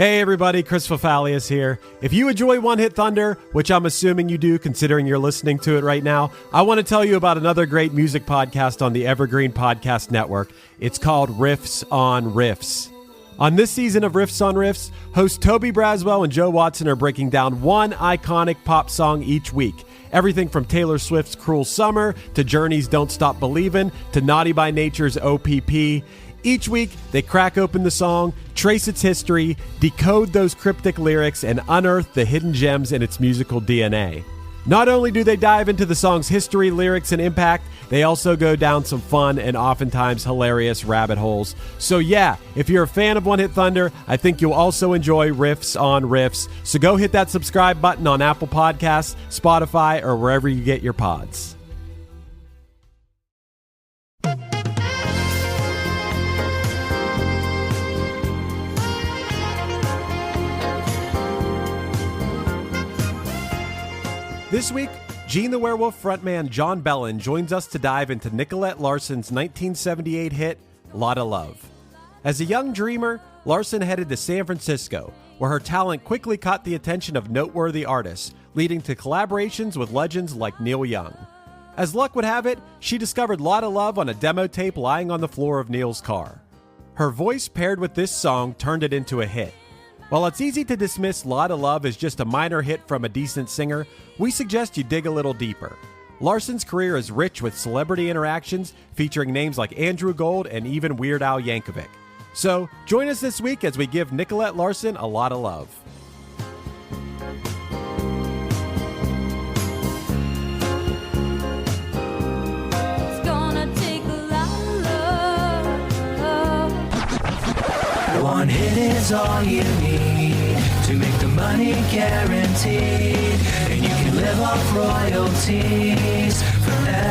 Hey everybody, Chris Fafalius here. If you enjoy One Hit Thunder, which I'm assuming you do considering you're listening to it right now, I want to tell you about another great music podcast on the Evergreen Podcast Network. It's called Riffs on Riffs. On this season of Riffs on Riffs, hosts Toby Braswell and Joe Watson are breaking down one iconic pop song each week. Everything from Taylor Swift's Cruel Summer to Journey's Don't Stop Believin' to Naughty by Nature's OPP. Each week, they crack open the song, trace its history, decode those cryptic lyrics, and unearth the hidden gems in its musical DNA. Not only do they dive into the song's history, lyrics, and impact, they also go down some fun and oftentimes hilarious rabbit holes. So yeah, if you're a fan of One Hit Thunder, I think you'll also enjoy Riffs on Riffs. So go hit that subscribe button on Apple Podcasts, Spotify, or wherever you get your pods. This week, Gene the Werewolf frontman John Belan joins us to dive into Nicolette Larson's 1978 hit, Lotta Love. As a young dreamer, Larson headed to San Francisco, where her talent quickly caught the attention of noteworthy artists, leading to collaborations with legends like Neil Young. As luck would have it, she discovered Lotta Love on a demo tape lying on the floor of Neil's car. Her voice paired with this song turned it into a hit. While it's easy to dismiss Lotta Love as just a minor hit from a decent singer, we suggest you dig a little deeper. Larson's career is rich with celebrity interactions featuring names like Andrew Gold and even Weird Al Yankovic. So, join us this week as we give Nicolette Larson a lot of love. One hit is all you need to make the money guaranteed, and you can live off royalties forever.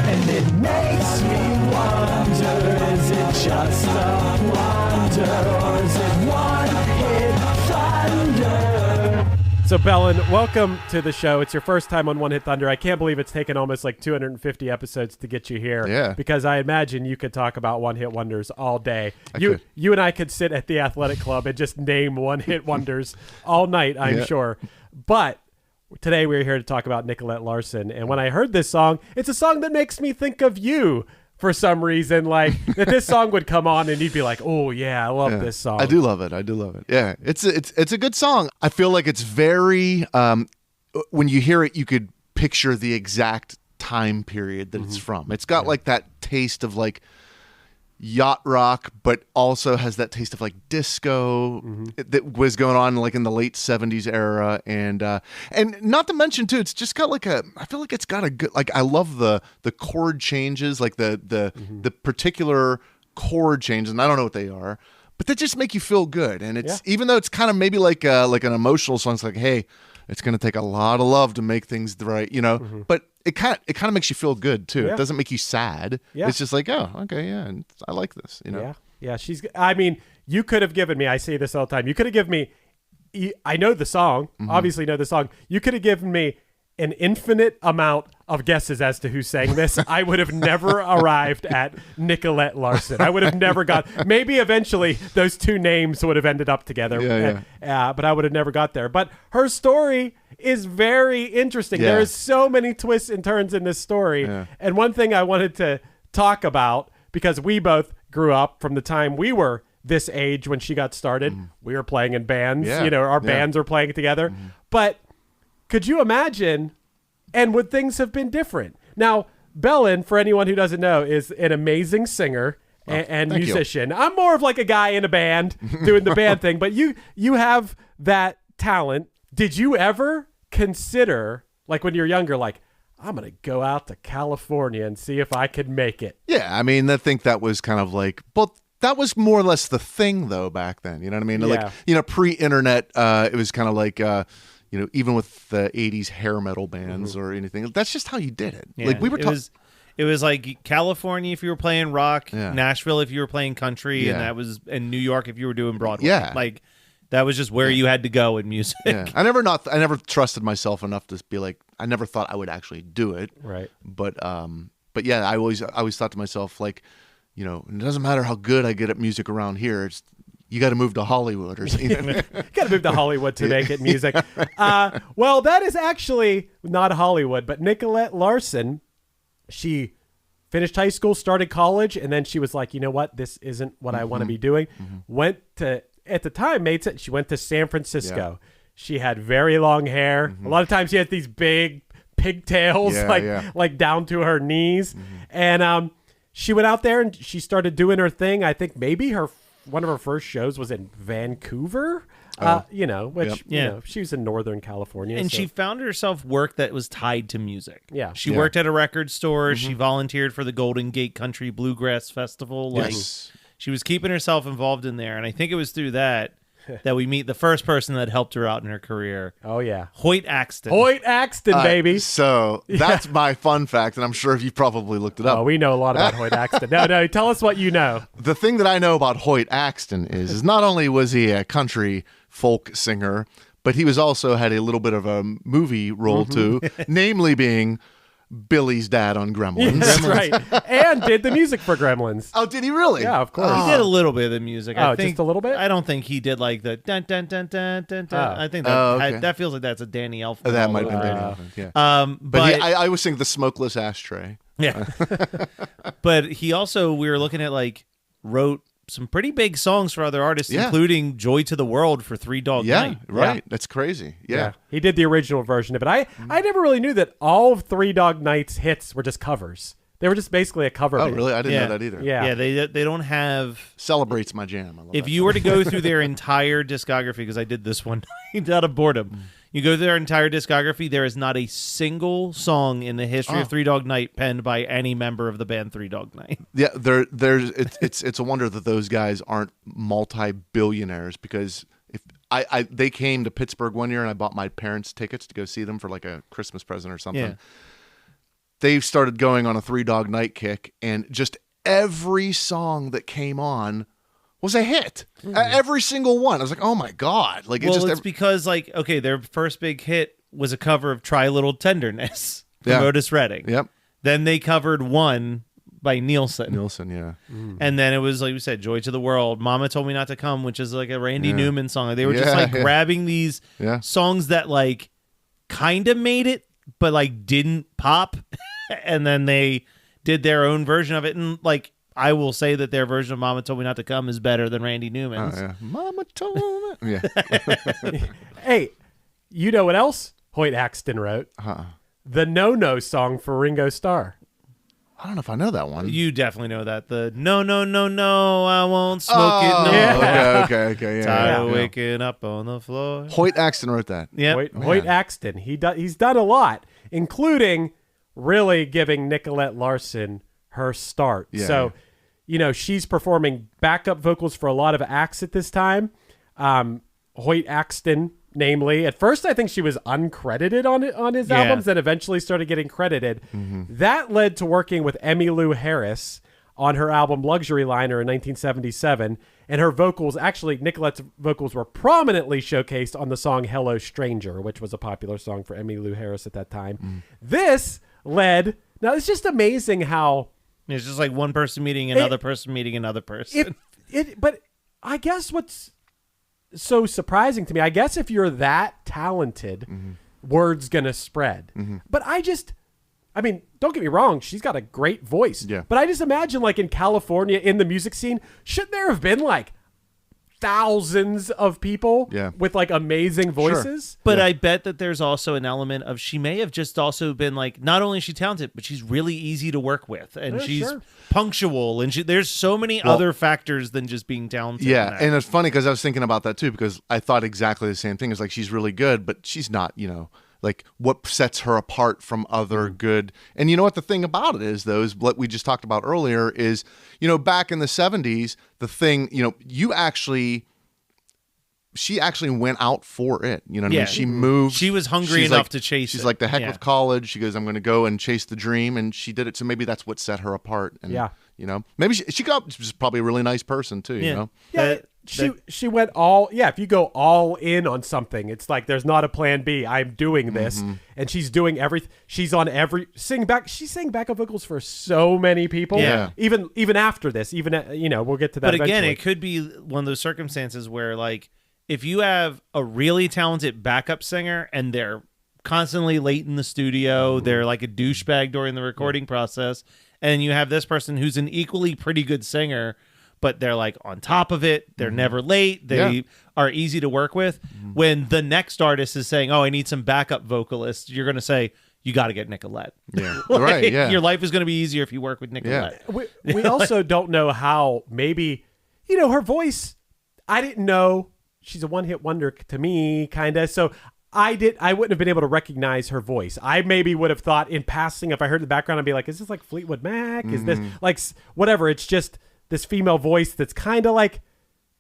And it makes me wonder, is it just a wonder, or is it one hit thunder? So, Belan, welcome to the show. It's your first time on One Hit Thunder. I can't believe it's taken almost like 250 episodes to get you here. Yeah. Because I imagine you could talk about One Hit Wonders all day. You and I could sit at the athletic club and just name One Hit Wonders all night, I'm sure. But today we're here to talk about Nicolette Larson. And when I heard this song, it's a song that makes me think of you. For some reason, like that this song would come on and you'd be like, oh yeah, I love this song. I do love it. Yeah, it's a good song. I feel like it's very, when you hear it, you could picture the exact time period that it's from. It's got like that taste of like yacht rock, but also has that taste of like disco that was going on like in the late 70s era, and not to mention too, it's just got like I feel like it's got a good, like I love the chord changes, like the particular chord changes, and I don't know what they are, but they just make you feel good. And it's even though it's kind of maybe like an emotional song, it's like, hey, it's going to take a lot of love to make things right, you know, but it kind of makes you feel good too. It doesn't make you sad. It's just like, oh, okay, yeah, and I like this, you know. Yeah. I mean, you could have given me, I say this all the time, you could have given me, I know the song, obviously know the song. You could have given me an infinite amount of guesses as to who sang this. I would have never arrived at Nicolette Larson. I would have never got, maybe eventually those two names would have ended up together, but I would have never got there. But her story is very interesting. There is so many twists and turns in this story. And one thing I wanted to talk about, because we both grew up from the time we were this age when she got started, we were playing in bands, you know, our bands were playing together. But could you imagine, and would things have been different? Now, Belan, for anyone who doesn't know, is an amazing singer and musician. I'm more of like a guy in a band doing the band thing, but you have that talent. Did you ever consider, like when you're younger, like, I'm going to go out to California and see if I could make it? Yeah, I mean, I think that was kind of like, but that was more or less the thing though back then. You know what I mean? Like, you know, pre-internet, it was kind of like, you know, even with the 80s hair metal bands or anything, that's just how you did it. Yeah. Like we were It was like California if you were playing rock, Nashville if you were playing country, and New York if you were doing Broadway. Yeah. Like that was just where you had to go in music. Yeah. I never trusted myself enough to be like, I never thought I would actually do it. Right. But yeah, I always thought to myself, like, you know, it doesn't matter how good I get at music around here. It's you got to move to Hollywood or something. Got to move to Hollywood to make it music. Well, that is actually not Hollywood, but Nicolette Larson, she finished high school, started college, and then she was like, you know what? This isn't what I want to be doing. Went to, at the time, made sense. She went to San Francisco. Yeah. She had very long hair. A lot of times she had these big pigtails, like down to her knees. And she went out there and she started doing her thing. I think maybe one of her first shows was in Vancouver. You know, she was in Northern California. And she found herself work that was tied to music. Yeah. She worked at a record store. She volunteered for the Golden Gate Country Bluegrass Festival. She was keeping herself involved in there. And I think it was through that we meet the first person that helped her out in her career. Oh, yeah. Hoyt Axton. Hoyt Axton, baby. So that's my fun fact, and I'm sure you've probably looked it up. Oh, we know a lot about Hoyt Axton. No, tell us what you know. The thing that I know about Hoyt Axton is not only was he a country folk singer, but he was also had a little bit of a movie role too, namely being Billy's dad on Gremlins. That's right. And did the music for Gremlins. Oh, did he really? Yeah, of course. He did a little bit of the music. I think, just a little bit? I don't think he did like the dun dun dun dun dun dun. I think that that feels like that's a Danny Elfman. That might have been Danny Elfman, yeah. But I was thinking the smokeless ashtray. Yeah. But he also, we were looking at wrote some pretty big songs for other artists, including Joy to the World for Three Dog Night. Right. Yeah. That's crazy. Yeah. He did the original version of it. I never really knew that all of Three Dog Night's hits were just covers. They were just basically a cover. Oh, band. really? I didn't know that either. Yeah. Yeah, they don't have... Celebrates my jam. I love if that you song. were to go through their entire discography, because I did this one night out of boredom, you go through their entire discography, there is not a single song in the history of Three Dog Night penned by any member of the band Three Dog Night. Yeah, it's a wonder that those guys aren't multi-billionaires, because if they came to Pittsburgh one year and I bought my parents tickets to go see them for like a Christmas present or something. Yeah. They started going on a Three Dog Night kick, and just every song that came on was a hit. Every single one. I was like, oh my God. It's because their first big hit was a cover of Try Little Tenderness from Otis Redding. Yep. Then they covered One by Nielsen. Yeah. And then it was, like we said, Joy to the World. Mama Told Me Not to Come, which is like a Randy Newman song. They were just grabbing these songs that kind of made it, but didn't pop. And then they did their own version of it. And I will say that their version of Mama Told Me Not to Come is better than Randy Newman's. Oh, yeah. Mama told me. Yeah. Hey, you know what else Hoyt Axton wrote? The No song for Ringo Starr. I don't know if I know that one. You definitely know that. The no, I won't smoke it. No. Yeah. Okay. Yeah. Tired of waking up on the floor. Hoyt Axton wrote that. Yeah. Hoyt Axton. He's done a lot, including really giving Nicolette Larson her start. So, she's performing backup vocals for a lot of acts at this time. Hoyt Axton, namely, at first I think she was uncredited on his albums, then eventually started getting credited. That led to working with Emmylou Harris on her album Luxury Liner in 1977, and her vocals, actually Nicolette's vocals, were prominently showcased on the song Hello Stranger, which was a popular song for Emmylou Harris at that time. This led, now it's just amazing how it's just like one person meeting another person meeting another person. But I guess what's so surprising to me, I guess if you're that talented, word's gonna spread. But I mean, don't get me wrong, she's got a great voice. Yeah. But I just imagine in California, in the music scene, shouldn't there have been thousands of people with amazing voices? Sure. But I bet that there's also an element of she may have just also been not only is she talented, but she's really easy to work with, and she's punctual, and there's so many other factors than just being talented. Yeah, and it's funny because I was thinking about that too, because I thought exactly the same thing. It's she's really good, but she's not, what sets her apart from other good. And you know what the thing about it is, though, is what we just talked about earlier is, back in the 70s, the thing, she actually went out for it. You know what I mean? She moved. She was hungry enough to chase She's it. the heck with college. She goes, I'm going to go and chase the dream. And she did it. So maybe that's what set her apart. And, maybe she was probably a really nice person too, you know? Yeah. She went all if you go all in on something, it's like there's not a plan B. I'm doing this, and she's doing everything. She's on every She sang backup vocals for so many people. Yeah. Even after this, we'll get to that. But again, eventually. it could be one of those circumstances where, like, if you have a really talented backup singer and they're constantly late in the studio, they're like a douchebag during the recording process, and you have this person who's an equally pretty good singer, but they're like on top of it. They're never late. They are easy to work with. When the next artist is saying, "Oh, I need some backup vocalists," you're going to say, "You got to get Nicolette." Yeah, Like, right. Yeah, your life is going to be easier if you work with Nicolette. We also don't know how. Maybe her voice. I didn't know she's a one-hit wonder to me, kind of. So I wouldn't have been able to recognize her voice. I maybe would have thought in passing, if I heard the background, I'd be like, "Is this like Fleetwood Mac? Is this like whatever?" It's just this female voice that's kind of like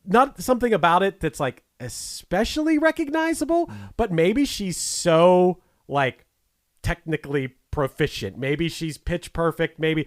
not something about it that's like especially recognizable, but maybe she's so like technically proficient. Maybe she's pitch perfect. Maybe,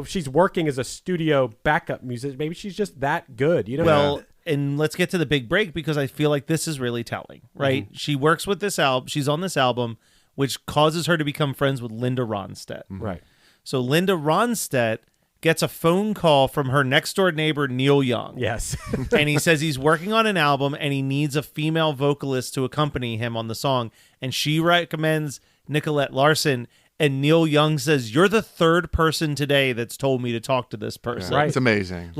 she's working as a studio backup musician. Maybe she's just that good, Well, and let's get to the big break, because I feel like this is really telling, right? She works with this album. She's on this album, which causes her to become friends with Linda Ronstadt. Right. So Linda Ronstadt gets a phone call from her next door neighbor, Neil Young. Yes. And he says he's working on an album and he needs a female vocalist to accompany him on the song. And she recommends Nicolette Larson. And Neil Young says, "You're the third person today that's told me to talk to this person." Right. It's amazing.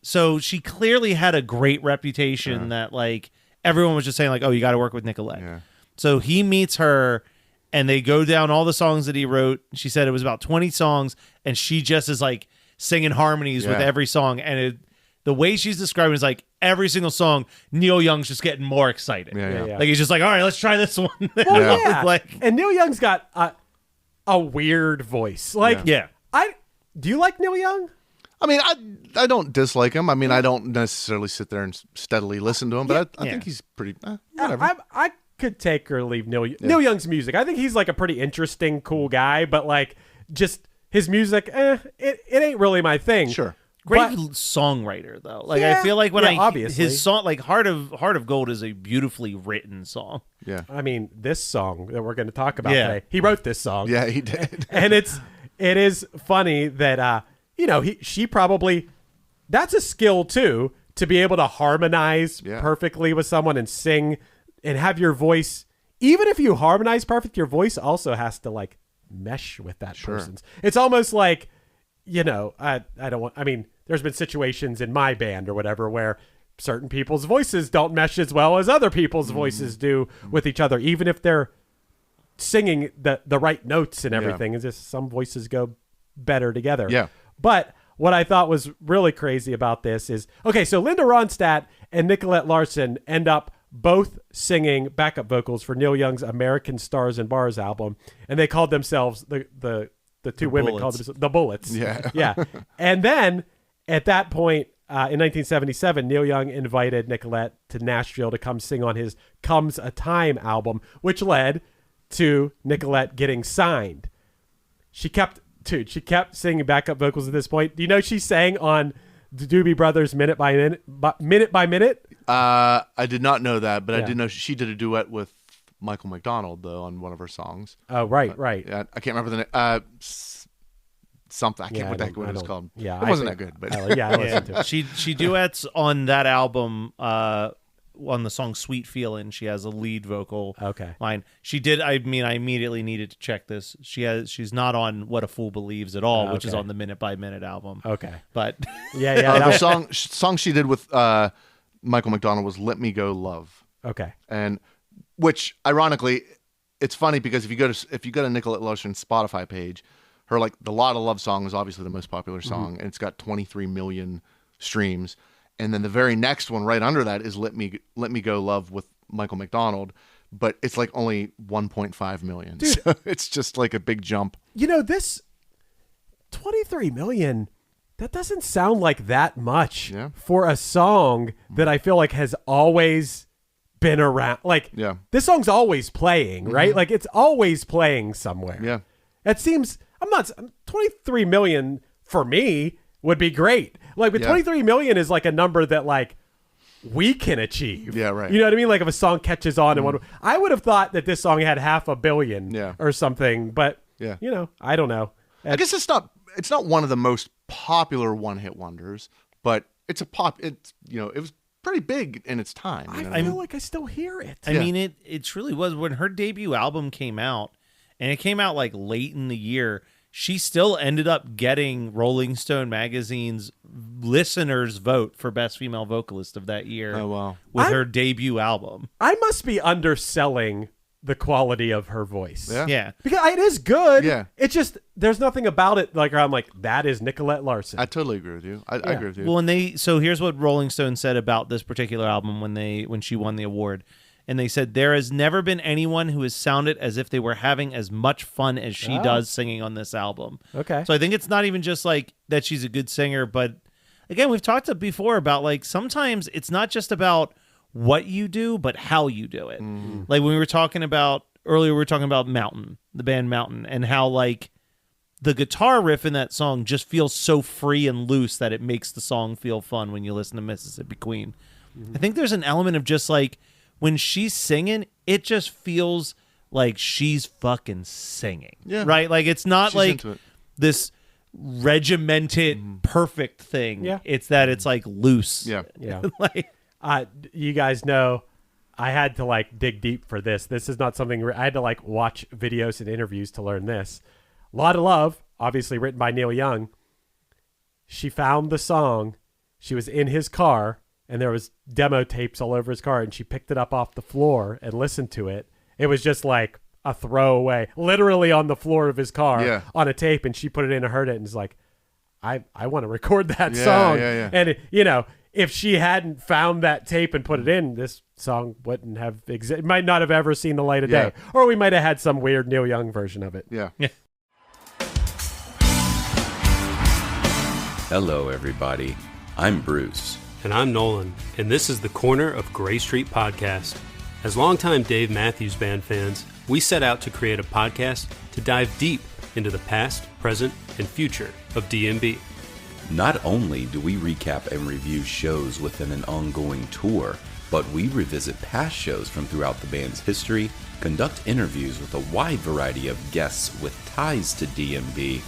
So she clearly had a great reputation that, like, everyone was just saying, like, "Oh, you got to work with Nicolette." Yeah. So he meets her and they go down all the songs that he wrote. She said it was about 20 songs, and she just is like singing harmonies with every song. And the way she's describing it is like every single song, Neil Young's just getting more excited. Yeah. Like, he's just like, "All right, let's try this one." Well, yeah. Like, and Neil Young's got a weird voice. Like, do you like Neil Young? I mean, I don't dislike him. I mean, I don't necessarily sit there and steadily listen to him, but I think he's pretty, whatever. I could take or leave Neil Young's music. I think he's like a pretty interesting, cool guy, but like just his music, it ain't really my thing. Sure. Great songwriter, though. Like, I feel like when obviously his song, like Heart of Gold, is a beautifully written song. Yeah. I mean, this song that we're going to talk about today, he wrote this song. Yeah, he did. And it is funny that she probably, that's a skill too, to be able to harmonize perfectly with someone and sing and have your voice. Even if you harmonize perfect, your voice also has to like mesh with that person's. It's almost like, there's been situations in my band or whatever where certain people's voices don't mesh as well as other people's voices do with each other, even if they're singing the right notes and everything. It's just some voices go better together. Yeah. But what I thought was really crazy about this is, okay, so Linda Ronstadt and Nicolette Larson end up both singing backup vocals for Neil Young's American Stars and Bars album, and they called themselves the two women called themselves the Bullets. Yeah. Yeah. And then at that point, in 1977, Neil Young invited Nicolette to Nashville to come sing on his Comes a Time album, which led to Nicolette getting signed. She kept singing backup vocals at this point. Do you know she sang on the Doobie Brothers Minute by Minute? I did not know that, but I did know she did a duet with Michael McDonald, though, on one of her songs. Oh, right. Yeah, I can't remember the name. Something. I can't remember what it was called. Yeah, it wasn't that good. But I listened to it. She duets on that album. On the song "Sweet Feelin'," she has a lead vocal line. She did. I mean, I immediately needed to check this. She's not on "What a Fool Believes" at all, which is on the Minute by Minute album. Okay, but the song she did with Michael McDonald was "Let Me Go, Love." Okay, and which ironically, it's funny because if you go to Nicolette Larson's Spotify page, her the Lotta love song is obviously the most popular song, and it's got 23 million streams. And then the very next one right under that is Let Me Go, Love with Michael McDonald, but it's like only 1.5 million. Dude, so it's just like a big jump. This 23 million, that doesn't sound like that much for a song that I feel like has always been around. Like, this song's always playing, right? Like, it's always playing somewhere. Yeah. It seems, 23 million for me would be great. Like, but 23 million is like a number that, like, we can achieve. Yeah, right. You know what I mean? Like if a song catches on in one, I would have thought that this song had 500 million or something, but you know, I don't know. I guess it's not one of the most popular one-hit wonders, but it's a pop. It's, you know, it was pretty big in its time. You know? I feel like I still hear it. I mean, it truly was. When her debut album came out, and it came out like late in the year, she still ended up getting Rolling Stone magazine's listeners' vote for best female vocalist of that year. Oh, wow. With her debut album. I must be underselling the quality of her voice. Yeah. Because it is good. Yeah. It's just, there's nothing about it like I'm like, that is Nicolette Larson. I totally agree with you. I agree with you. Well, so here's what Rolling Stone said about this particular album when she won the award. And they said, there has never been anyone who has sounded as if they were having as much fun as she does singing on this album. Okay. So I think it's not even just like that she's a good singer, but again, we've talked before about like sometimes it's not just about what you do, but how you do it. Like when we were talking about earlier, we were talking about Mountain, the band Mountain, and how like the guitar riff in that song just feels so free and loose that it makes the song feel fun when you listen to Mississippi Queen. I think there's an element of just like when she's singing, it just feels like she's fucking singing. Yeah. Right? Like it's not she's like this regimented perfect thing. Yeah. It's that it's like loose. Yeah. Yeah. Like you guys know I had to like dig deep for this. This is not something I had to like watch videos and interviews to learn this. Lotta Love, obviously written by Neil Young. She found the song. She was in his car and there was demo tapes all over his car and she picked it up off the floor and listened to it. It was just like a throwaway, literally on the floor of his car on a tape, and she put it in and heard it and is like, I want to record that song. And it, you know, if she hadn't found that tape and put it in, this song wouldn't have might not have ever seen the light of day. Or we might have had some weird Neil Young version of it. Yeah. Hello, everybody. I'm Bruce. And I'm Nolan, and this is the Corner of Gray Street podcast. As longtime Dave Matthews Band fans, we set out to create a podcast to dive deep into the past, present, and future of DMB. Not only do we recap and review shows within an ongoing tour, but we revisit past shows from throughout the band's history, conduct interviews with a wide variety of guests with ties to DMB,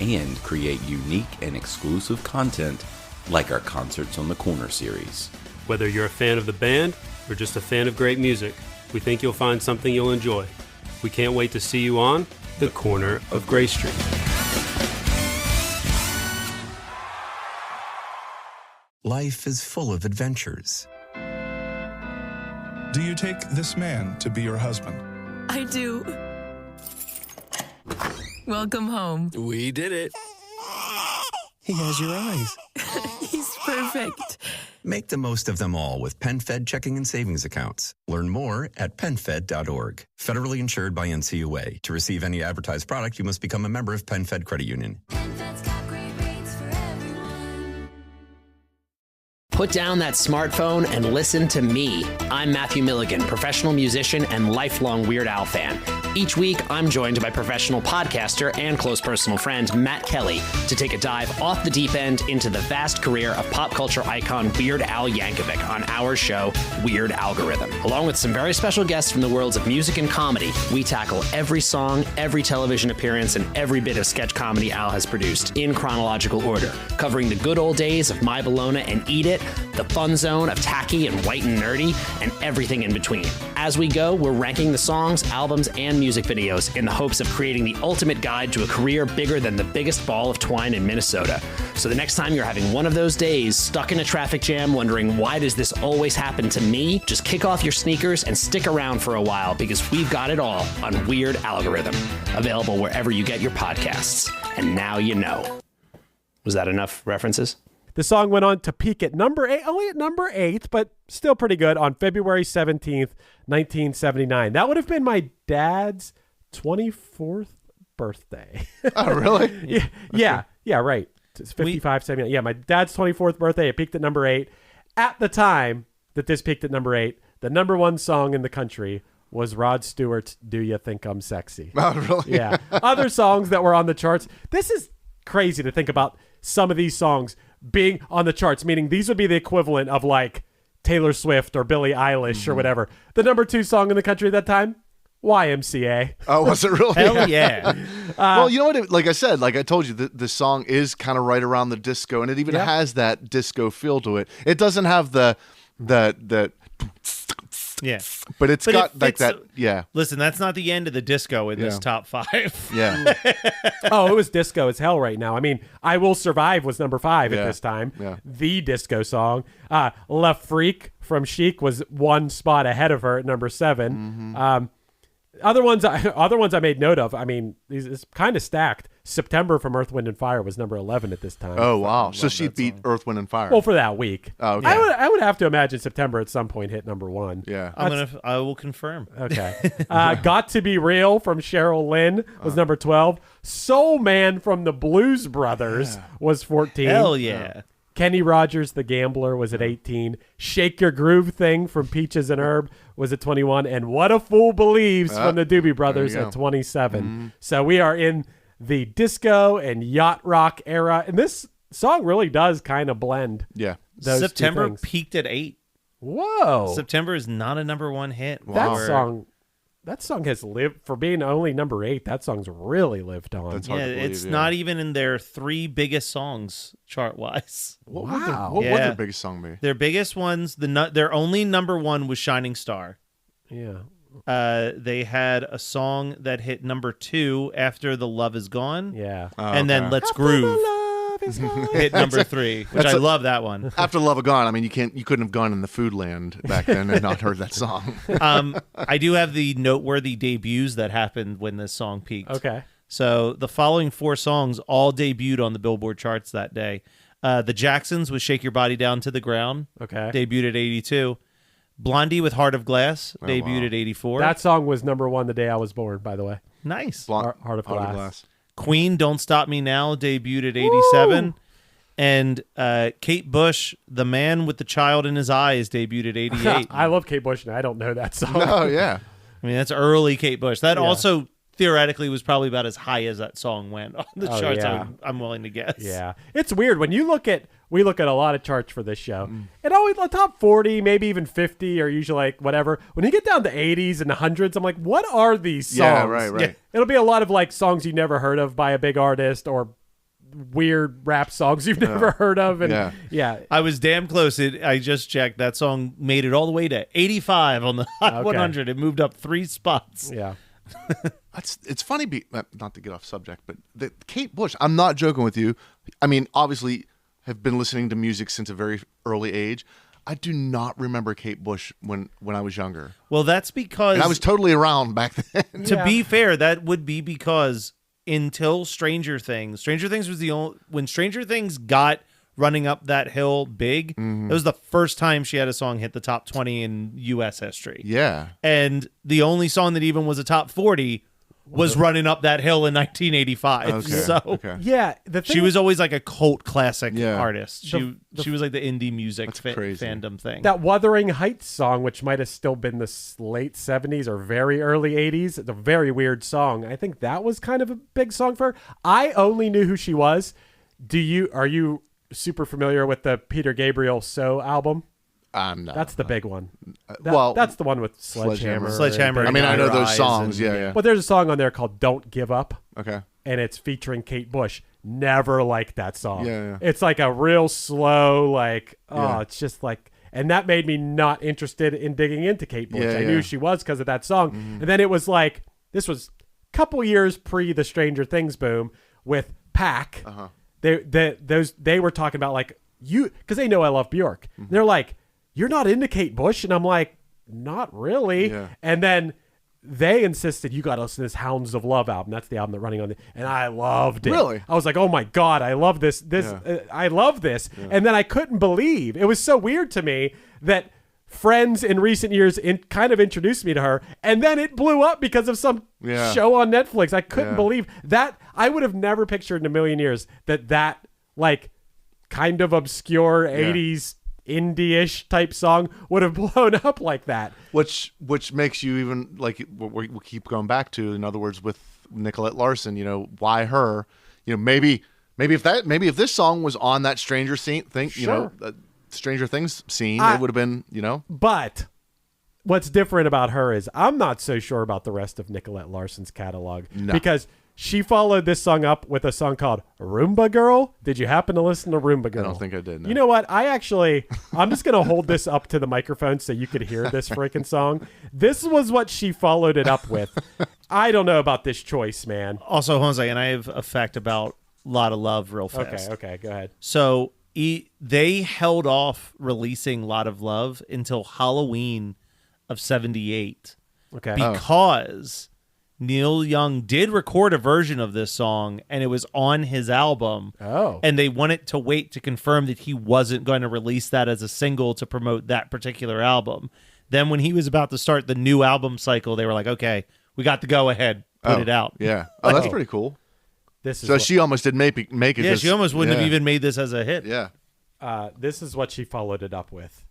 and create unique and exclusive content like our Concerts on the Corner series. Whether you're a fan of the band or just a fan of great music, we think you'll find something you'll enjoy. We can't wait to see you on the Corner of Gray Street. Life is full of adventures. Do you take this man to be your husband? I do. Welcome home. We did it. He has your eyes. He's perfect. Make the most of them all with PenFed checking and savings accounts. Learn more at PenFed.org. Federally insured by NCUA. To receive any advertised product, you must become a member of PenFed Credit Union. PenFed's got great rates for everyone. Put down that smartphone and listen to me. I'm Matthew Milligan, professional musician and lifelong Weird Al fan. Each week, I'm joined by professional podcaster and close personal friend Matt Kelly to take a dive off the deep end into the vast career of pop culture icon Weird Al Yankovic on our show, Weird Algorithm. Along with some very special guests from the worlds of music and comedy, we tackle every song, every television appearance, and every bit of sketch comedy Al has produced in chronological order, covering the good old days of My Bologna and Eat It, the fun zone of Tacky and White and Nerdy, and everything in between. As we go, we're ranking the songs, albums, and music videos in the hopes of creating the ultimate guide to a career bigger than the biggest ball of twine in Minnesota. So the next time you're having one of those days, stuck in a traffic jam, wondering why does this always happen to me, just kick off your sneakers and stick around for a while because we've got it all on Weird Algorithm, available wherever you get your podcasts. And now you know. Was that enough references? The song went on to peak at number 8, only at number 8, but still pretty good, on February 17th, 1979. That would have been my dad's 24th birthday. Oh, really? Yeah, right. It's 55, 79. Yeah, my dad's 24th birthday. It peaked at number 8. At the time that this peaked at number 8, the number 1 song in the country was Rod Stewart's Do You Think I'm Sexy? Oh, really? Yeah. Other songs that were on the charts. This is crazy to think about some of these songs being on the charts, meaning these would be the equivalent of like Taylor Swift or Billie Eilish or whatever. The number 2 song in the country at that time, YMCA. Oh, was it really? Hell yeah. Well, you know what? Like I said, like I told you, the song is kind of right around the disco, and it even has that disco feel to it. It doesn't have the Yeah. but it's But got it like fits- that. Yeah. Listen, that's not the end of the disco in this top 5. Yeah. Oh, it was disco as hell right now. I mean, I Will Survive was number 5 at this time. Yeah. The disco song. La Freak from Chic was 1 spot ahead of her at number 7. Other ones I made note of. I mean, it's kind of stacked. September from Earth, Wind, and Fire was number 11 at this time. Oh, wow. So she beat Earth, Wind, and Fire. Well, for that week. Oh, okay. I would have to imagine September at some point hit number 1. Yeah. I will confirm. Okay. Got to Be Real from Cheryl Lynn was number 12. Soul Man from the Blues Brothers was 14. Hell yeah. Kenny Rogers, The Gambler, was at 18. Shake Your Groove Thing from Peaches and Herb was at 21. And What a Fool Believes from the Doobie Brothers at 27. So we are in the disco and yacht rock era. And this song really does kind of blend. Yeah. Those two September things. peaked at 8. Whoa. September is not a number 1 hit. That song has lived, for being only number 8, that song's really lived on. That's hard to believe, it's not even in their 3 biggest songs chart-wise. What Wow. would their biggest song be? Their biggest ones, their only number 1 was Shining Star. Yeah. They had a song that hit number 2 after The Love Is Gone. Yeah. And then Let's Groove hit number 3, which I love that one. After Love of Gone, I mean, you couldn't have gone in the food land back then and not heard that song. I do have the noteworthy debuts that happened when this song peaked. Okay. So the following 4 songs all debuted on the Billboard charts that day. The Jacksons with Shake Your Body Down to the Ground. Okay. Debuted at 82. Blondie with Heart of Glass debuted at 84. That song was number 1 the day I was born, by the way. Nice. Heart of Glass. Queen, Don't Stop Me Now debuted at 87. Woo! And Kate Bush, The Man with the Child in His Eyes debuted at 88. I love Kate Bush, and I don't know that song. Oh, yeah. I mean, that's early Kate Bush. That also theoretically was probably about as high as that song went on the charts. Yeah. I'm willing to guess. Yeah. It's weird. When we look at a lot of charts for this show, and always the top 40, maybe even 50 are usually like whatever. When you get down to 80s and 100s, I'm like, what are these songs? Yeah, right. Yeah. It'll be a lot of like songs you never heard of by a big artist or weird rap songs you've never heard of. And yeah. I was damn close. I just checked. That song made it all the way to 85 on the Hot 100. It moved up 3 spots. Yeah. It's funny, not to get off subject, but Kate Bush, I'm not joking with you. I mean, obviously, have been listening to music since a very early age. I do not remember Kate Bush when I was younger. Well, that's because... And I was totally around back then. To be fair, that would be because until Stranger Things was the only... When Stranger Things got Running Up That Hill big, it was the first time she had a song hit the top 20 in U.S. history. Yeah. And the only song that even was a top 40 was Running Up That Hill in 1985. Okay. So yeah, she was always like a cult classic artist. The- She was like the indie music crazy. fandom thing. That Wuthering Heights song, which might have still been the late 70s or very early 80s. It's a very weird song. I think that was kind of a big song for her. I only knew who she was. Are you super familiar with the Peter Gabriel So album? No. That's the big one. That's the one with Sledgehammer. Sledgehammer. I mean, I know those Rise songs. and- Yeah. But there's a song on there called Don't Give Up. Okay. And it's featuring Kate Bush. Never liked that song. Yeah. It's like a real slow, like, Yeah. it's just like, and that made me not interested in digging into Kate Bush. Yeah, I knew yeah. she was because of that song. And then it was like, this was a couple years pre the Stranger Things boom with Pac. Uh-huh. They were talking about like, because they know I love Bjork. They're like, you're not into Kate Bush? And I'm like, not really. Yeah. And then they insisted, you got to listen to this Hounds of Love album. That's the album they're running on. And I loved it. Really? I was like, oh my God, I love this. I love this. Yeah. And then I couldn't believe, it was so weird to me that friends in recent years kind of introduced me to her. And then it blew up because of some show on Netflix. I couldn't believe that. I would have never pictured in a million years that like kind of obscure 80s indie-ish type song would have blown up like that, which makes you even like we keep going back to, in other words, with Nicolette Larson, why her, maybe if this song was on that Stranger thing, sure. Stranger Things scene, it would have been, But what's different about her is I'm not so sure about the rest of Nicolette Larson's catalog because she followed this song up with a song called Roomba Girl. Did you happen to listen to Roomba Girl? I don't think I did. No. You know what? I'm just going to hold this up to the microphone so you could hear this freaking song. This was what she followed it up with. I don't know about this choice, man. Also, hold on a second. I have a fact about Lotta Love real fast. Okay, go ahead. So they held off releasing Lot of Love until Halloween of 78. Okay. Because Neil Young did record a version of this song, and it was on his album. Oh. And they wanted to wait to confirm that he wasn't going to release that as a single to promote that particular album. Then when he was about to start the new album cycle, they were like, okay, we got the go-ahead. Put it out. Yeah. Oh, that's pretty cool. So she almost did make it. Yeah, she almost wouldn't have even made this as a hit. Yeah. This is what she followed it up with.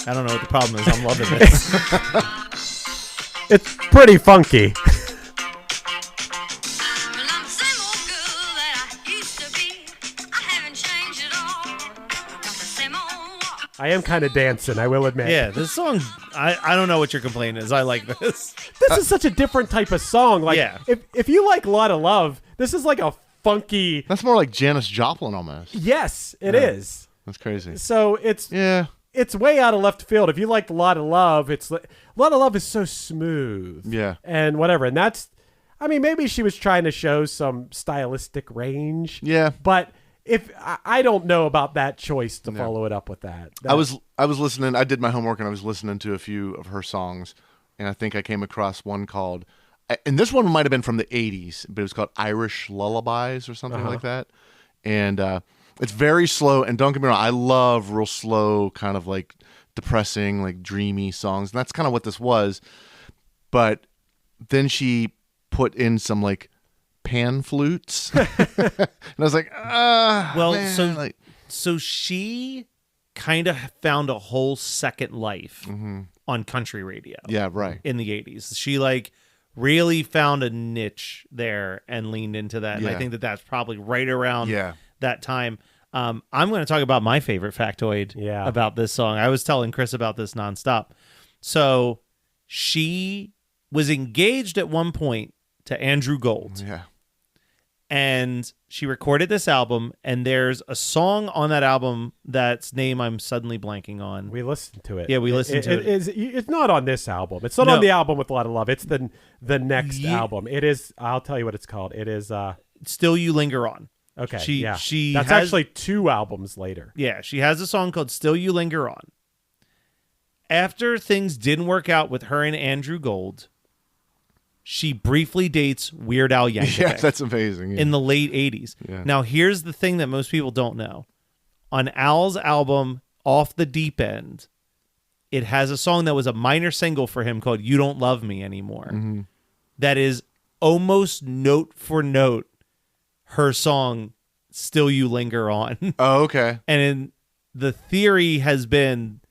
I don't know what the problem is. I'm loving this. It's pretty funky. I am kind of dancing, I will admit. Yeah, this song, I don't know what your complaint is. I like this. This is such a different type of song. Like, yeah. if you like Lotta Love, this is like a funky... That's more like Janis Joplin almost. Yes, it is. That's crazy. So it's way out of left field. If you like Lotta Love, Lotta Love is so smooth. Yeah. And whatever. And that's... I mean, maybe she was trying to show some stylistic range. Yeah. But... I don't know about that choice to follow it up with that. I was listening. I did my homework and I was listening to a few of her songs, and I think I came across one called, and this one might have been from the '80s, but it was called Irish Lullabies or something like that. And it's very slow. And don't get me wrong, I love real slow, kind of like depressing, like dreamy songs, and that's kind of what this was. But then she put in some like pan flutes and I was like, man. So she kind of found a whole second life on country radio. Yeah, right. In the 80s. She like really found a niche there and leaned into that. And I think that that's probably right around that time. I'm going to talk about my favorite factoid about this song. I was telling Chris about this nonstop. So she was engaged at one point to Andrew Gold. Yeah. And she recorded this album, and there's a song on that album that's name I'm suddenly blanking on. We listened to it. Yeah, we listened to it. It's not on this album. It's not on the album with Lotta Love. It's the next album. It is. I'll tell you what it's called. It is Still You Linger On. Okay. She that's actually 2 albums later. Yeah, she has a song called Still You Linger On. After things didn't work out with her and Andrew Gold, she briefly dates Weird Al Yankovic. Yeah, that's amazing. Yeah. In the late 80s. Yeah. Now, here's the thing that most people don't know. On Al's album, Off the Deep End, it has a song that was a minor single for him called You Don't Love Me Anymore. Mm-hmm. That is almost note for note her song, Still You Linger On. Oh, okay. And the theory has been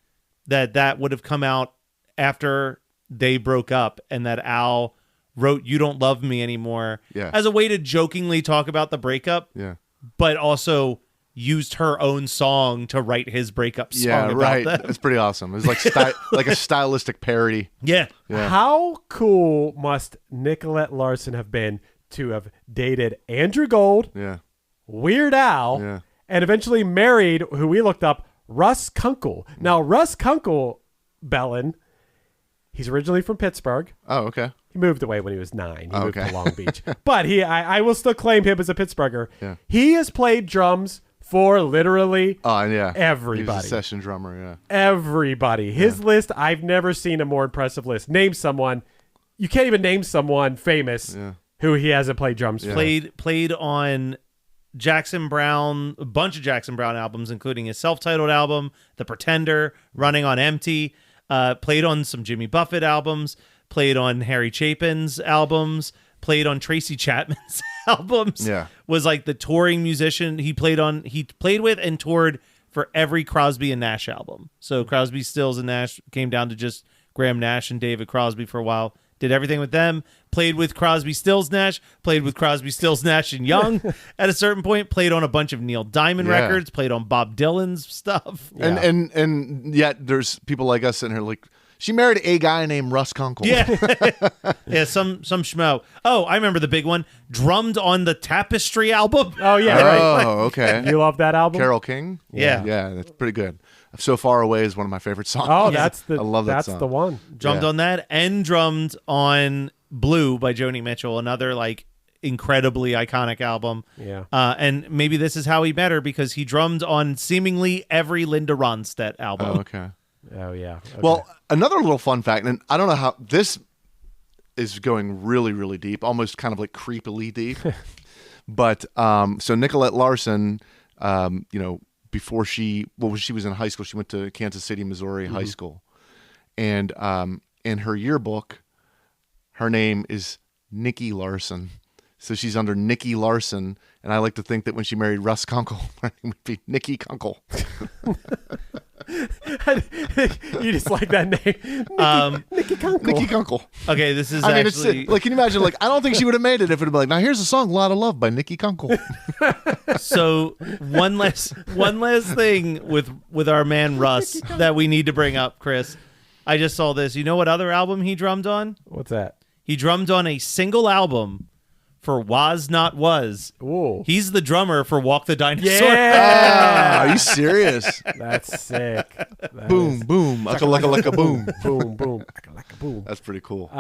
that would have come out after they broke up and that Al wrote You Don't Love Me Anymore as a way to jokingly talk about the breakup, but also used her own song to write his breakup song about them. It's pretty awesome. It's like like a stylistic parody. Yeah. How cool must Nicolette Larson have been to have dated Andrew Gold, Weird Al, and eventually married, who we looked up, Russ Kunkel. Now, Russ Kunkel, Belan, he's originally from Pittsburgh. Oh, okay. He moved away when he was 9. He moved to Long Beach. But I will still claim him as a Pittsburgher. Yeah. He has played drums for literally everybody. He was a session drummer, Everybody. His list, I've never seen a more impressive list. Name someone. You can't even name someone famous who he hasn't played drums for. Played on Jackson Browne, a bunch of Jackson Browne albums, including his self-titled album, The Pretender, Running on Empty. Played on some Jimmy Buffett albums. Played on Harry Chapin's albums. Played on Tracy Chapman's albums. Yeah. Was like the touring musician. He played with and toured for every Crosby and Nash album. So Crosby, Stills, and Nash came down to just Graham Nash and David Crosby for a while. did everything with them, played with Crosby, Stills, Nash, played with Crosby, Stills, Nash, and Young at a certain point, played on a bunch of Neil Diamond records, played on Bob Dylan's stuff. And yet there's people like us sitting here like, she married a guy named Russ Kunkel. Yeah. Yeah, some schmo. Oh, I remember the big one. Drummed on the Tapestry album. Oh, yeah. Right. Oh, okay. You love that album? Carole King? Yeah. Yeah, that's pretty good. So Far Away is one of my favorite songs. Oh, Yeah. I love that song. That's the one. Drummed on that and drummed on Blue by Joni Mitchell, another like incredibly iconic album. Yeah. And maybe this is how he met her because he drummed on seemingly every Linda Ronstadt album. Oh, okay. Oh, yeah. Okay. Well, another little fun fact, and I don't know how this is going really, really deep, almost kind of like creepily deep. But so Nicolette Larson, before when she was in high school, she went to Kansas City, Missouri high school. And in her yearbook, her name is Nikki Larson. So she's under Nikki Larson. And I like to think that when she married Russ Kunkel, her name would be Nikki Kunkel. You just like that name. Nikki Kunkel. Nikki Kunkel. Okay, this is it's like, can you imagine? Like, I don't think she would have made it if it had been like, now here's a song, "Lotta Love" by Nikki Kunkel. So one last thing with our man Russ that we need to bring up, Chris. I just saw this. You know what other album he drummed on? What's that? He drummed on a single album for Was Not Was. Ooh. He's the drummer for Walk the Dinosaur. Yeah. Are you serious? That's sick. That Boom, is- boom, like a boom. boom, boom, like a boom. That's pretty cool.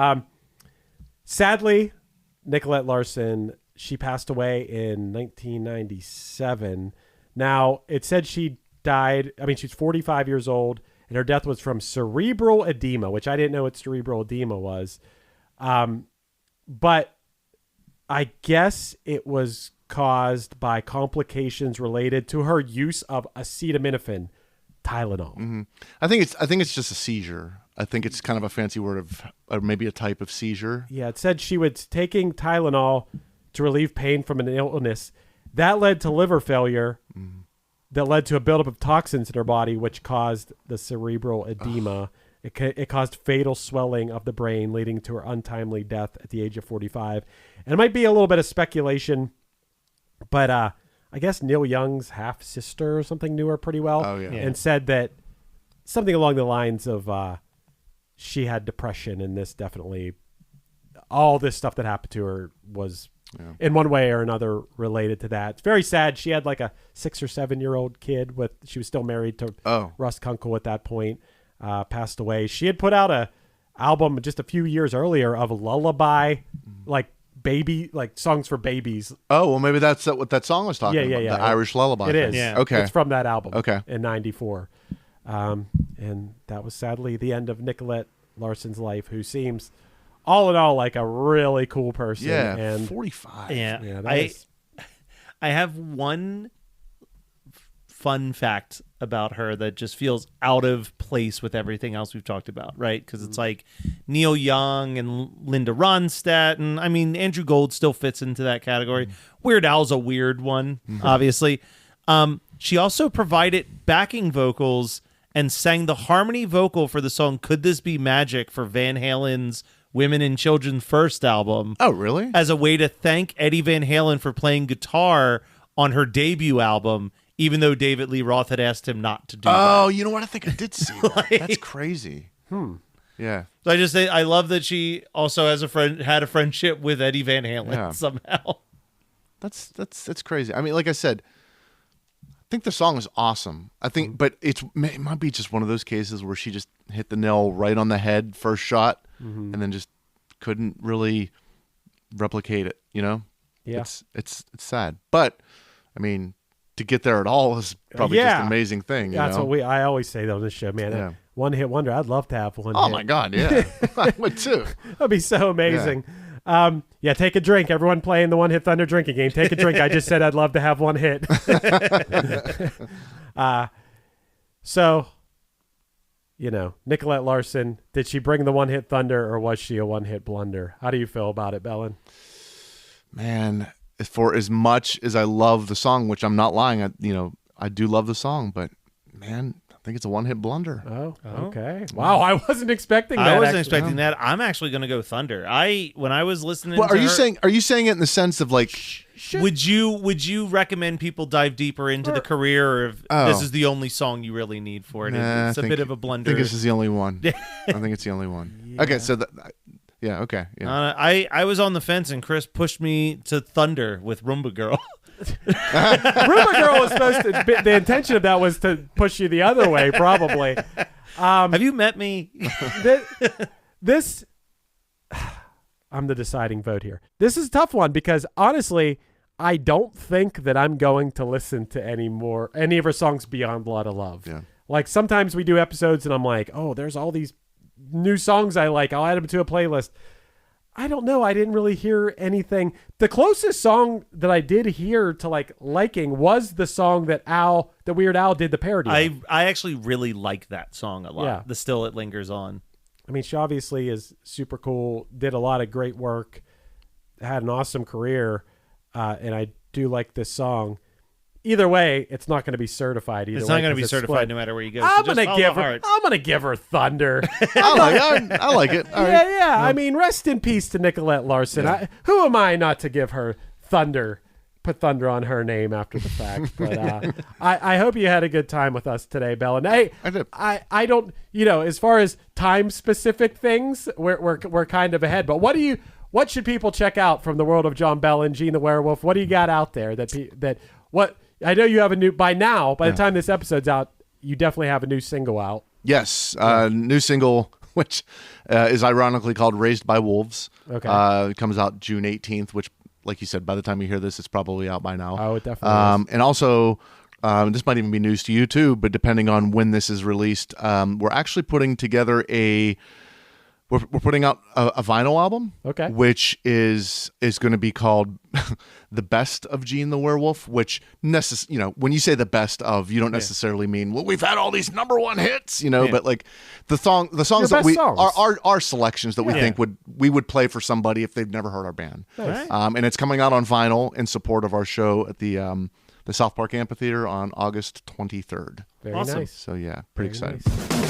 Sadly, Nicolette Larson, she passed away in 1997. Now, it said she died, she's 45 years old, and her death was from cerebral edema, which I didn't know what cerebral edema was. But I guess it was caused by complications related to her use of acetaminophen, Tylenol. Mm-hmm. I think it's just a seizure. I think it's kind of a fancy word or maybe a type of seizure. Yeah, it said she was taking Tylenol to relieve pain from an illness. That led to liver failure. That led to a buildup of toxins in her body, which caused the cerebral edema. It caused fatal swelling of the brain, leading to her untimely death at the age of 45. And it might be a little bit of speculation, but I guess Neil Young's half-sister or something knew her pretty well. Oh, yeah. And said that something along the lines of she had depression, and this definitely, all this stuff that happened to her was in one way or another related to that. It's very sad. She had like a 6 or 7 year old kid she was still married to Russ Kunkel at that point. Passed away. She had put out a album just a few years earlier of lullaby, like baby, like songs for babies. Oh, well, maybe that's what that song was talking about. The Irish lullaby. It thing. is. Yeah. Okay. It's from that album. Okay. In '94. And that was sadly the end of Nicolette Larson's life, who seems all in all like a really cool person. Yeah. And 45. Yeah. that I have one fun fact about her that just feels out of place with everything else we've talked about, right? Because it's like Neil Young and Linda Ronstadt, and Andrew Gold still fits into that category. Weird Al's a weird one, obviously. She also provided backing vocals and sang the harmony vocal for the song "Could This Be Magic" for Van Halen's Women and Children First album. Oh, really? As a way to thank Eddie Van Halen for playing guitar on her debut album, even though David Lee Roth had asked him not to do that. Oh, you know what? I think I did see that. That's crazy. Yeah. So I just say I love that she also had a friendship with Eddie Van Halen somehow. That's crazy. Like I said, I think the song is awesome. I think, but it might be just one of those cases where she just hit the nail right on the head first shot, and then just couldn't really replicate it. Yeah. It's sad, but to get there at all is probably just an amazing thing. That's what I always say though on this show, man. Yeah. One hit wonder. I'd love to have one. Oh hit. my God, yeah, I would too. That'd be so amazing. Yeah, take a drink. Everyone playing the One Hit Thunder drinking game. Take a drink. I just said I'd love to have one hit. So, Nicolette Larson, did she bring the One Hit Thunder, or was she a one hit blunder? How do you feel about it, Belan? Man, for as much as I love the song, which I'm not lying, I do love the song, but man, think it's a one-hit blunder. Oh, okay. Wow, I wasn't expecting that. I wasn't expecting that. I'm actually going to go Thunder. When I was listening Well, to are you her, saying it in the sense of like would you recommend people dive deeper into the career, or if this is the only song you really need for it? Nah, It's a bit of a blunder. I think this is the only one. I think it's the only one. Yeah. Okay, so okay. Yeah. I was on the fence, and Chris pushed me to Thunder with Roomba Girl. Roomba Girl was supposed to. The intention of that was to push you the other way, probably. Have you met me? This I'm the deciding vote here. This is a tough one because honestly, I don't think that I'm going to listen to any of her songs beyond Lotta Love. Yeah. Like sometimes we do episodes and I'm like, oh, there's all these new songs I like. I'll add them to a playlist. I don't know. I didn't really hear anything. The closest song that I did hear to liking was the song that Weird Al did the parody of. I actually really like that song a lot. Yeah. The Still It Lingers On. I mean, she obviously is super cool, did a lot of great work, had an awesome career, and I do like this song. Either way, it's not going to be certified. It's not going to be certified no matter where you go. I'm going to give her Thunder. I like it. All right. Yeah. I mean, rest in peace to Nicolette Larson. Yeah. Who am I not to give her Thunder? Put Thunder on her name after the fact. But I hope you had a good time with us today, Belan. Hey, I did. I don't, as far as time specific things, we're kind of ahead. But what should people check out from the world of John Belan, Gene the Werewolf? What do you got out there I know you have a new, by the time this episode's out, you definitely have a new single out. Yes, new single, which is ironically called Raised by Wolves. Okay. It comes out June 18th, which, like you said, by the time you hear this, it's probably out by now. Oh, it definitely is. And also, this might even be news to you too, but depending on when this is released, we're actually putting together we're putting out a vinyl album, okay, which is going to be called The Best of Gene the Werewolf, which when you say the best of, you don't necessarily mean, well, we've had all these number one hits, but like the songs that our selections that we think we would play for somebody if they've never heard our band. Nice. And it's coming out on vinyl in support of our show at the South Park Amphitheater on August 23rd. Very awesome. Nice. So yeah, pretty excited. Nice.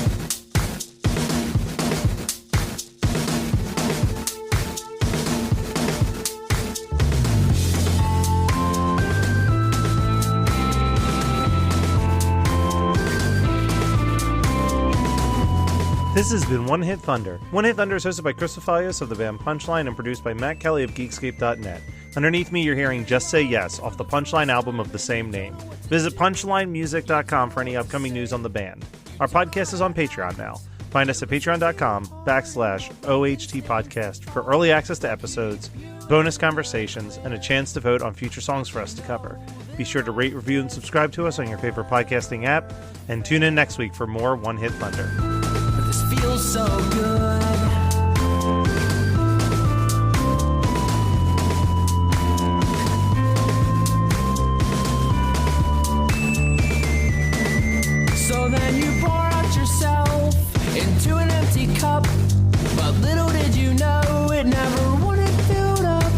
This has been One Hit Thunder. One Hit Thunder is hosted by Chris Fafalios of the band Punchline and produced by Matt Kelly of Geekscape.net. Underneath me, you're hearing Just Say Yes off the Punchline album of the same name. Visit punchlinemusic.com for any upcoming news on the band. Our podcast is on Patreon now. Find us at patreon.com/OHT podcast for early access to episodes, bonus conversations, and a chance to vote on future songs for us to cover. Be sure to rate, review, and subscribe to us on your favorite podcasting app, and tune in next week for more One Hit Thunder. This feels so good. So then you pour out yourself into an empty cup, but little did you know it never wanted filled up.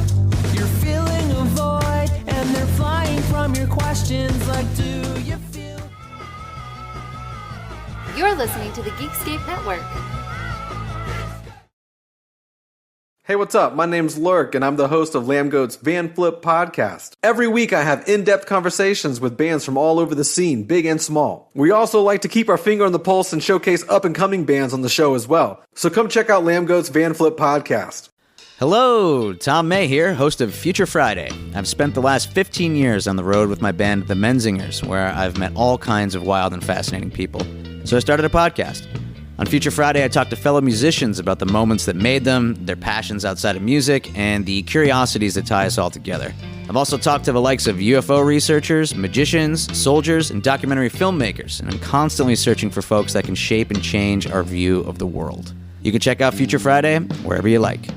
You're feeling a void, and they're flying from your questions like, do you feel? You're listening to the Geekscape Network. Hey, what's up? My name's Lurk, and I'm the host of Lambgoat's Van Flip podcast. Every week, I have in-depth conversations with bands from all over the scene, big and small. We also like to keep our finger on the pulse and showcase up-and-coming bands on the show as well. So come check out Lambgoat's Van Flip podcast. Hello, Tom May here, host of Future Friday. I've spent the last 15 years on the road with my band, The Menzingers, where I've met all kinds of wild and fascinating people. So I started a podcast. On Future Friday, I talk to fellow musicians about the moments that made them, their passions outside of music, and the curiosities that tie us all together. I've also talked to the likes of UFO researchers, magicians, soldiers, and documentary filmmakers, and I'm constantly searching for folks that can shape and change our view of the world. You can check out Future Friday wherever you like.